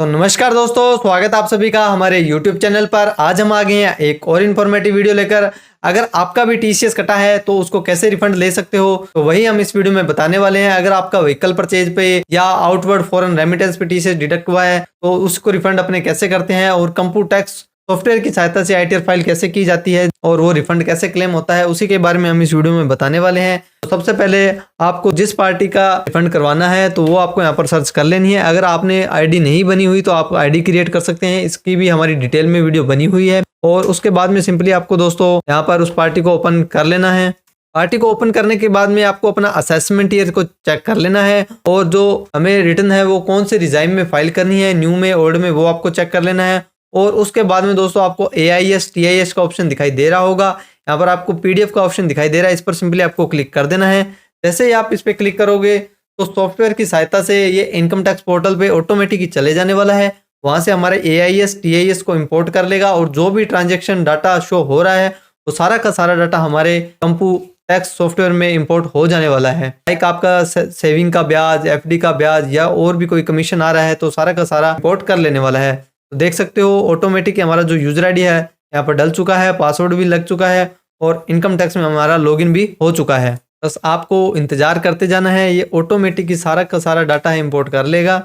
तो नमस्कार दोस्तों, स्वागत है आप सभी का हमारे YouTube चैनल पर। आज हम आ गए हैं एक और इन्फॉर्मेटिव वीडियो लेकर। अगर आपका भी टीसीएस कटा है तो उसको कैसे रिफंड ले सकते हो, तो वही हम इस वीडियो में बताने वाले हैं। अगर आपका व्हीकल परचेज पे या आउटवर्ड फॉरेन रेमिटेंस पे टीसीएस डिडक्ट हुआ है तो उसको रिफंड अपने कैसे करते हैं, और कंप्यूटेक्स सॉफ्टवेयर की सहायता से आईटीआर फाइल कैसे की जाती है और वो रिफंड कैसे क्लेम होता है, उसी के बारे में हम इस वीडियो में बताने वाले हैं। तो सबसे पहले आपको जिस पार्टी का रिफंड करवाना है तो वो आपको यहाँ पर सर्च कर लेनी है। अगर आपने आईडी नहीं बनी हुई तो आप आईडी क्रिएट कर सकते हैं, इसकी भी हमारी डिटेल में वीडियो बनी हुई है। और उसके बाद में सिंपली आपको दोस्तों यहाँ पर उस पार्टी को ओपन कर लेना है। पार्टी को ओपन करने के बाद में आपको अपना असेसमेंट ईयर को चेक कर लेना है, और जो हमें रिटर्न है वो कौन से रिजाइम में फाइल करनी है, न्यू में ओल्ड में, वो आपको चेक कर लेना है। और उसके बाद में दोस्तों आपको AIS TIS का ऑप्शन दिखाई दे रहा होगा। यहाँ पर आपको PDF का ऑप्शन दिखाई दे रहा है, इस पर सिंपली आपको क्लिक कर देना है। जैसे ही आप इस पर क्लिक करोगे तो सॉफ्टवेयर की सहायता से ये इनकम टैक्स पोर्टल पे ऑटोमेटिक ही चले जाने वाला है। वहां से हमारे AIS TIS को इंपोर्ट कर लेगा, और जो भी ट्रांजेक्शन डाटा शो हो रहा है वो सारा का सारा डाटा हमारे कंप्यूटेक्स सॉफ्टवेयर में इंपोर्ट हो जाने वाला है। लाइक आपका सेविंग का ब्याज, FD का ब्याज या और भी कोई कमीशन आ रहा है तो सारा का सारा इंपोर्ट कर लेने वाला है। तो देख सकते हो ऑटोमेटिक हमारा जो यूजर आईडी है यहाँ पर डल चुका है, पासवर्ड भी लग चुका है, और इनकम टैक्स में हमारा लॉगिन भी हो चुका है। बस आपको इंतजार करते जाना है, ये ऑटोमेटिक ही सारा का सारा डाटा इंपोर्ट कर लेगा।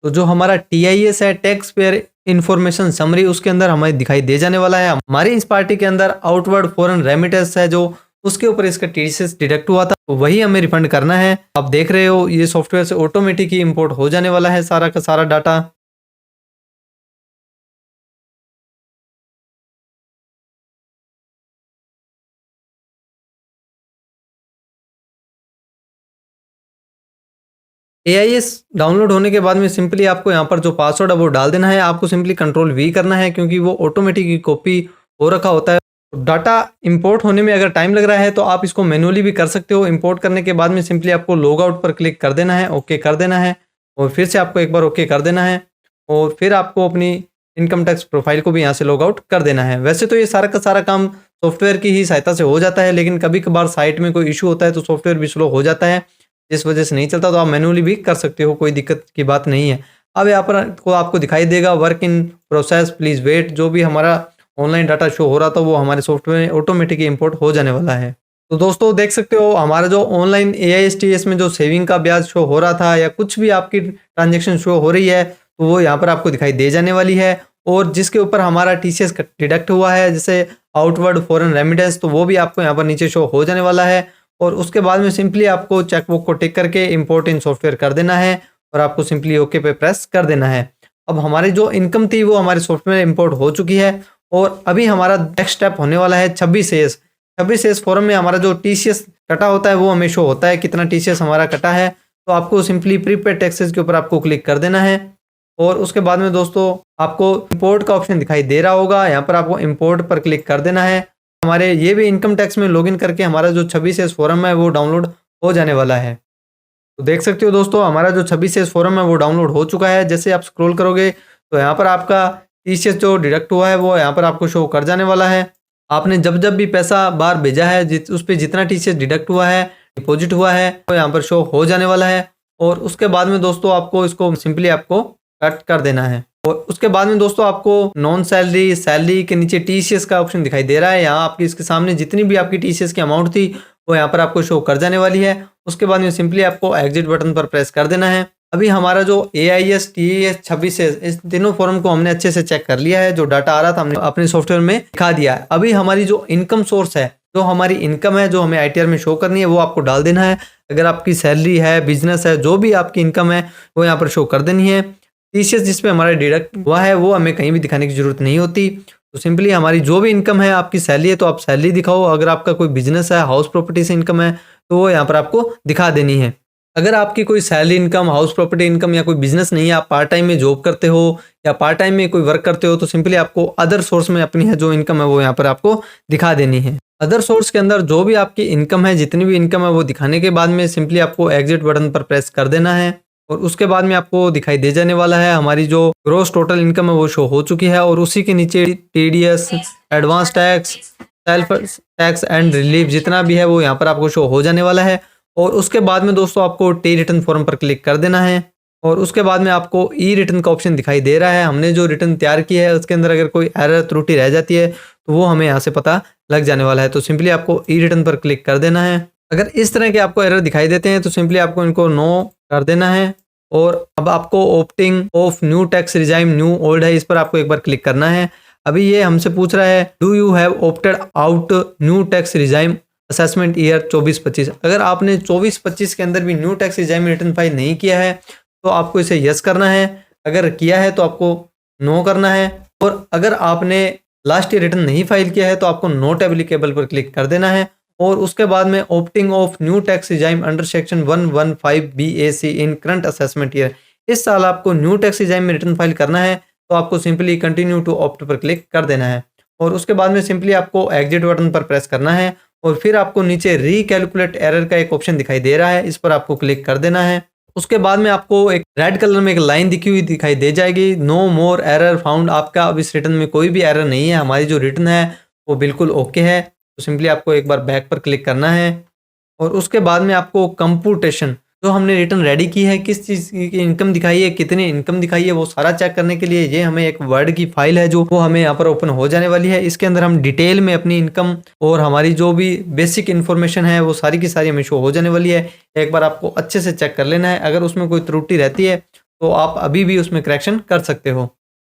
तो जो हमारा TIS है, टैक्स पेयर इंफॉर्मेशन समरी, उसके अंदर हमें दिखाई दे जाने वाला है हमारी इस पार्टी के अंदर आउटवर्ड फॉरेन रेमिटेंस है जो उसके ऊपर इसका TCS डिडक्ट हुआ था, तो वही हमें रिफंड करना है। आप देख रहे हो ये सॉफ्टवेयर से ऑटोमेटिक ही इंपोर्ट हो जाने वाला है सारा का सारा डाटा। AIS डाउनलोड होने के बाद में सिंपली आपको यहाँ पर जो पासवर्ड है वो डाल देना है। आपको सिंपली कंट्रोल V करना है, क्योंकि वो ऑटोमेटिक ही कॉपी हो रखा होता है। डाटा इंपोर्ट होने में अगर टाइम लग रहा है तो आप इसको मैन्युअली भी कर सकते हो। इंपोर्ट करने के बाद में सिंपली आपको लॉग आउट पर क्लिक कर देना है, ओके कर देना है, और फिर से आपको एक बार ओके कर देना है, और फिर आपको अपनी इनकम टैक्स प्रोफाइल को भी यहाँ से लॉग आउट कर देना है। वैसे तो ये सारा का सारा काम सॉफ्टवेयर की ही सहायता से हो जाता है, लेकिन कभी कभार साइट में कोई इशू होता है तो सॉफ्टवेयर भी स्लो हो जाता है, जिस वजह से नहीं चलता। तो आप मैन्युअली भी कर सकते हो, कोई दिक्कत की बात नहीं है। अब यहाँ पर को आपको दिखाई देगा work in process, please wait. जो भी हमारा ऑनलाइन डाटा शो हो रहा था वो हमारे सॉफ्टवेयर में ऑटोमेटिक इंपोर्ट हो जाने वाला है। तो दोस्तों देख सकते हो हमारा जो ऑनलाइन AIS TS में जो सेविंग का ब्याज शो हो रहा था, या कुछ भी आपकी ट्रांजेक्शन शो हो रही है, तो वो यहाँ पर आपको दिखाई दे जाने वाली है। और जिसके ऊपर हमारा TCS डिडक्ट हुआ है, जैसे आउटवर्ड फॉरेन रेमिटेंस, तो वो भी आपको यहाँ पर नीचे शो हो जाने वाला है। और उसके बाद में सिंपली आपको चेकबुक को टिक करके इंपोर्ट इन सॉफ्टवेयर कर देना है, और आपको सिंपली ओके पे प्रेस कर देना है। अब हमारी जो इनकम थी वो हमारे सॉफ्टवेयर में इंपोर्ट हो चुकी है, और अभी हमारा नेक्स्ट स्टेप होने वाला है 26 एस फॉरम में हमारा जो TCS कटा होता है वो हमें शो होता है कितना TCS हमारा कटा है। तो आपको सिंपली प्रीपेड टैक्सेस के ऊपर आपको क्लिक कर देना है, और उसके बाद में दोस्तों आपको इंपोर्ट का ऑप्शन दिखाई दे रहा होगा, यहाँ पर आपको इंपोर्ट पर क्लिक कर देना है। हमारे ये भी इनकम टैक्स में लॉगिन करके हमारा जो 26 फॉरम है वो डाउनलोड हो जाने वाला है। तो देख सकते हो दोस्तों हमारा जो 26 फॉरम है वो डाउनलोड हो चुका है। जैसे आप स्क्रॉल करोगे तो यहाँ पर आपका TCS जो डिडक्ट हुआ है वो यहाँ पर आपको शो कर जाने वाला है। आपने जब जब भी पैसा बाहर भेजा है उस पर जितना TCS डिडक्ट हुआ है, डिपॉजिट हुआ है, तो यहाँ पर शो हो जाने वाला है। और उसके बाद में दोस्तों आपको इसको सिंपली आपको कट कर देना है। और उसके बाद में दोस्तों आपको नॉन सैलरी, सैलरी के नीचे TCS का ऑप्शन दिखाई दे रहा है। यहाँ आपकी इसके सामने जितनी भी आपकी TCS की अमाउंट थी वो यहाँ पर आपको शो कर जाने वाली है। उसके बाद में सिंपली आपको एग्जिट बटन पर प्रेस कर देना है। अभी हमारा जो AIS TIS 26 इस तीनों फॉर्म को हमने अच्छे से चेक कर लिया है। जो डाटा आ रहा था हमने अपने सॉफ्टवेयर में दिखा दिया है। अभी हमारी जो इनकम सोर्स है, जो हमारी इनकम है, जो हमें ITR में शो करनी है, वो आपको डाल देना है। अगर आपकी सैलरी है, बिजनेस है, जो भी आपकी इनकम है वो यहाँ पर शो कर देनी है। TCS जिसपे हमारा डिडक्ट हुआ है वो हमें कहीं भी दिखाने की जरूरत नहीं होती। तो सिंपली हमारी जो भी इनकम है, आपकी सैलरी है तो आप सैलरी दिखाओ। अगर आपका कोई बिजनेस है, हाउस प्रॉपर्टी से इनकम है, तो वो यहाँ पर आपको दिखा देनी है। अगर आपकी कोई salary income, house property income या कोई बिजनेस नहीं है, आप पार्ट टाइम में जॉब करते हो या पार्ट टाइम में कोई वर्क करते हो, तो सिंपली आपको अदर सोर्स में अपनी है जो इनकम है वो यहाँ पर आपको दिखा देनी है। अदर सोर्स के अंदर जो भी आपकी इनकम है, जितनी भी इनकम है वो दिखाने के बाद में सिंपली आपको एग्जिट बटन पर प्रेस कर देना है। और उसके बाद में आपको दिखाई दे जाने वाला है हमारी जो ग्रॉस टोटल इनकम है वो शो हो चुकी है। और उसी के नीचे TDS, advance tax, self tax and relief जितना भी है वो यहाँ पर आपको शो हो जाने वाला है। और उसके बाद में दोस्तों आपको टी रिटर्न फॉर्म पर क्लिक कर देना है। और उसके बाद में आपको ई रिटर्न का ऑप्शन दिखाई दे रहा है। हमने जो रिटर्न तैयार किया है उसके अंदर अगर कोई एरर त्रुटि रह जाती है तो वो हमें यहाँ से पता लग जाने वाला है। तो सिंपली आपको ई रिटर्न पर क्लिक कर देना है। अगर इस तरह के आपको एरर दिखाई देते हैं तो सिंपली आपको इनको नो कर देना है। और अब आपको opting of new tax regime new old है, इस पर आपको एक बार क्लिक करना है। अभी ये हमसे पूछ रहा है do you have opted out new tax regime assessment year 24-25। अगर आपने 24-25 के अंदर भी new tax regime return file नहीं किया है तो आपको इसे यस करना है। अगर किया है तो आपको नो करना है। और अगर आपने लास्ट ईयर रिटर्न नहीं फाइल किया है तो आपको नॉट एप्लीकेबल पर क्लिक कर देना है। और उसके बाद में opting of new tax regime under section 115 BAC in current assessment year, इस साल आपको न्यू टैक्स रिजाइम में रिटर्न फाइल करना है तो आपको सिंपली कंटिन्यू टू ऑप्ट पर क्लिक कर देना है। और उसके बाद में सिंपली आपको एग्जिट बटन पर प्रेस करना है। और फिर आपको नीचे रीकैलकुलेट एरर का एक ऑप्शन दिखाई दे रहा है, इस पर आपको क्लिक कर देना है। उसके बाद में आपको एक रेड कलर में एक लाइन दिखी हुई दिखाई दे जाएगी, नो मोर एरर फाउंड। आपका अब इस रिटर्न में कोई भी एरर नहीं है, हमारी जो रिटर्न है वो बिल्कुल ओके है। तो सिंपली आपको एक बार बैक पर क्लिक करना है। और उसके बाद में आपको कंप्यूटेशन जो हमने रिटर्न रेडी की है किस चीज़ की इनकम दिखाई है, कितनी इनकम दिखाई है, वो सारा चेक करने के लिए ये हमें एक वर्ड की फाइल है जो वो हमें यहाँ पर ओपन हो जाने वाली है। इसके अंदर हम डिटेल में अपनी इनकम और हमारी जो भी बेसिक इन्फॉर्मेशन है वो सारी की सारी हमें शो हो जाने वाली है। एक बार आपको अच्छे से चेक कर लेना है, अगर उसमें कोई त्रुटि रहती है तो आप अभी भी उसमें करेक्शन कर सकते हो।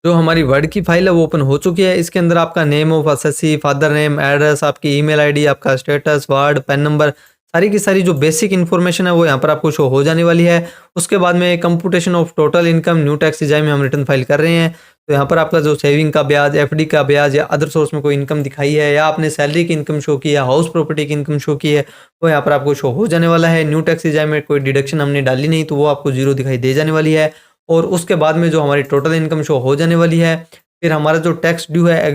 जो हमारी वर्ड की फाइल है वो ओपन हो चुकी है। इसके अंदर आपका name of assessee, father name, address, आपकी ईमेल आईडी, आपका स्टेटस, वार्ड, पैन नंबर, सारी की सारी जो बेसिक इन्फॉर्मेशन है वो यहाँ पर आपको शो हो जाने वाली है। उसके बाद में computation of total income new tax regime में हम रिटर्न फाइल कर रहे हैं तो यहाँ पर आपका जो सेविंग का ब्याज, एफडी का ब्याज या अदर सोर्स में कोई इनकम दिखाई है या आपने सैलरी की इनकम शो की है, हाउस प्रॉपर्टी की इनकम शो की है, वो यहाँ पर आपको शो हो जाने वाला है। न्यू टैक्स रिजाइम में कोई डिडक्शन हमने डाली नहीं तो वो आपको जीरो दिखाई दे जाने वाली है। और उसके बाद में जो हमारी टोटल इनकम शो हो जाने वाली है। फिर हमारा जो टैक्स ड्यू है,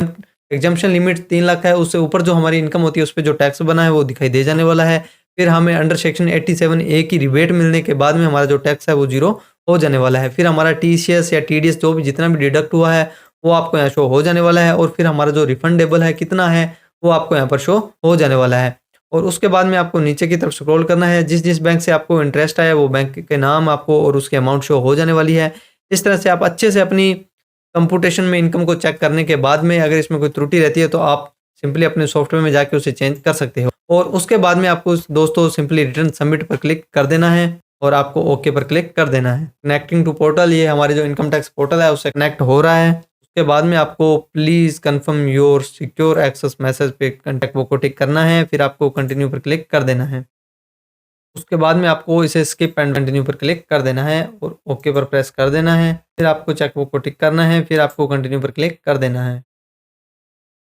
एग्जम्पशन लिमिट 3 लाख है, उससे ऊपर जो हमारी इनकम होती है उस पर जो टैक्स बना है वो दिखाई दे जाने वाला है। फिर हमें अंडर सेक्शन 87A की रिबेट मिलने के बाद में हमारा जो टैक्स है वो जीरो हो जाने वाला है। फिर हमारा TCS या TDS जो भी जितना भी डिडक्ट हुआ है वो आपको यहाँ शो हो जाने वाला है। और फिर हमारा जो रिफंडेबल है कितना है वो आपको यहाँ पर शो हो जाने वाला है। और उसके बाद में आपको नीचे की तरफ स्क्रॉल करना है, जिस जिस बैंक से आपको इंटरेस्ट आया वो बैंक के नाम आपको और उसके अमाउंट शो हो जाने वाली है। इस तरह से आप अच्छे से अपनी कंप्यूटेशन में इनकम को चेक करने के बाद में अगर इसमें कोई त्रुटि रहती है तो आप सिंपली अपने सॉफ्टवेयर में जाके उसे चेंज कर सकते हो। और उसके बाद में आपको दोस्तों सिंपली रिटर्न सबमिट पर क्लिक कर देना है और आपको ओके पर क्लिक कर देना है। कनेक्टिंग टू पोर्टल, ये हमारे जो इनकम टैक्स पोर्टल है उससे कनेक्ट हो रहा है। उसके बाद में आपको please confirm your secure access message पे कॉन्टैक्ट वो को टिक करना है। फिर आपको कंटिन्यू पर क्लिक कर देना है। उसके बाद में आपको इसे स्किप एंड कंटिन्यू पर क्लिक कर देना है और ओके पर प्रेस कर देना है। फिर आपको चेकबुक को टिक करना है, फिर आपको कंटिन्यू पर क्लिक कर देना है।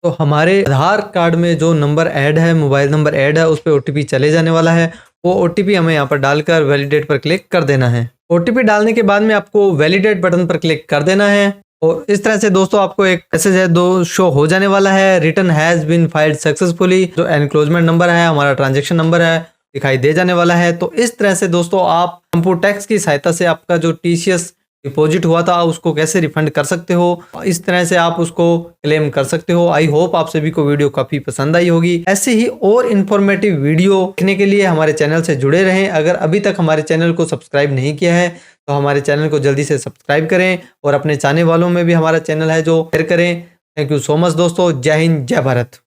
तो हमारे आधार कार्ड में जो नंबर ऐड है, मोबाइल नंबर ऐड है, उस पर OTP चले जाने वाला है। वो OTP हमें यहाँ पर डालकर वैलिडेट पर क्लिक कर देना है। OTP डालने के बाद में आपको वैलिडेट बटन पर क्लिक कर देना है। और इस तरह से दोस्तों आपको एक मैसेज है दो शो हो जाने वाला है, return has been filed successfully. जो एनक्लोजमेंट नंबर है, हमारा ट्रांजेक्शन नंबर है, दिखाई दे जाने वाला है। तो इस तरह से दोस्तों आप कंप्यूटर टैक्स की सहायता से आपका जो TCS डिपॉजिट हुआ था उसको कैसे रिफंड कर सकते हो, इस तरह से आप उसको क्लेम कर सकते हो। आई होप आप सभी को वीडियो काफ़ी पसंद आई होगी। ऐसे ही और इन्फॉर्मेटिव वीडियो देखने के लिए हमारे चैनल से जुड़े रहें। अगर अभी तक हमारे चैनल को सब्सक्राइब नहीं किया है तो हमारे चैनल को जल्दी से सब्सक्राइब करें और अपने चाहने वालों में भी हमारा चैनल है जो शेयर करें। थैंक यू सो मच दोस्तों। जय हिंद, जय भारत।